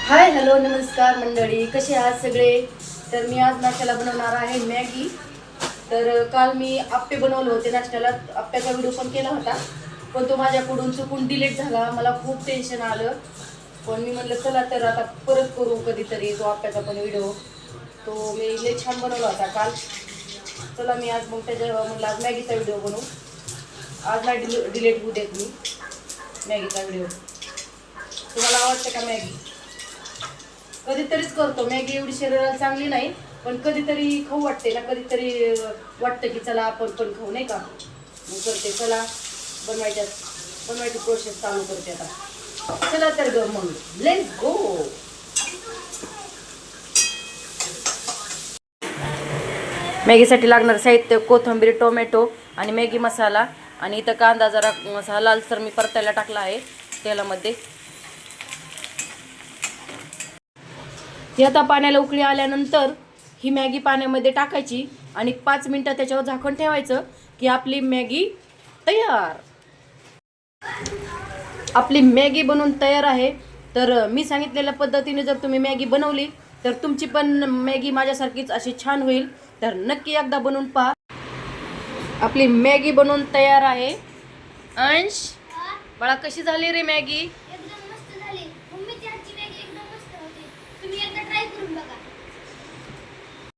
Hi hello नमस्कार मंडळी, कसे आहात सगळे. तर मी आज नाश्त्याला बनवणार आहे मॅगी. तर काल मी आप्पे बनवले होते नाश्त्याला, आप्प्याचा व्हिडिओ पण केला होता, पण तो माझ्याकडून चुकून डिलीट झाला. मला खूप टेन्शन आलं, पण मी म्हटलं चला तर आता परत करू कधीतरी तो आप्प्याचा पण व्हिडिओ. तो मी लय छान बनवला होता काल. चला मी आज मग म्हटलं आज मॅगीचा व्हिडिओ बनवू. आज नाही डिलीट होऊ देत मी मॅगीचा व्हिडिओ. तुम्हाला आवडते का मॅगी? कधीतरीच करतो मॅगी, एवढी शरीराला चांगली नाही, पण कधीतरी खाऊ वाटते ना, कधीतरी वाटतं की चला आपण पण खाऊ, नाही का. मग करते. चला बनवायची प्रोसेस चालू करते आता. चला तर ग मग लेट्स गो. मॅगीसाठी लागणारं साहित्य: कोथिंबीर, टोमॅटो आणि मॅगी मसाला. आणि इथं कांदा जरा लालसर मी परतायला टाकला आहे तेलामध्ये. ही आता पाण्याला उकळी आल्यानंतर ही मॅगी पाण्यामध्ये टाकायची आणि 5 मिनिटं त्याच्यावर झाकण ठेवायचं की आपली मॅगी तयार. आपली मॅगी बनवून तयार आहे. तर मी सांगितलेल्या पद्धतीने जर तुम्ही मॅगी बनवली तर तुमची पण मॅगी माझ्यासारखीच अशी छान होईल. तर नक्की एकदा बनवून पहा. आपली मॅगी बनवून तयार आहे. अंश बाळा, कशी झाली रे मॅगी?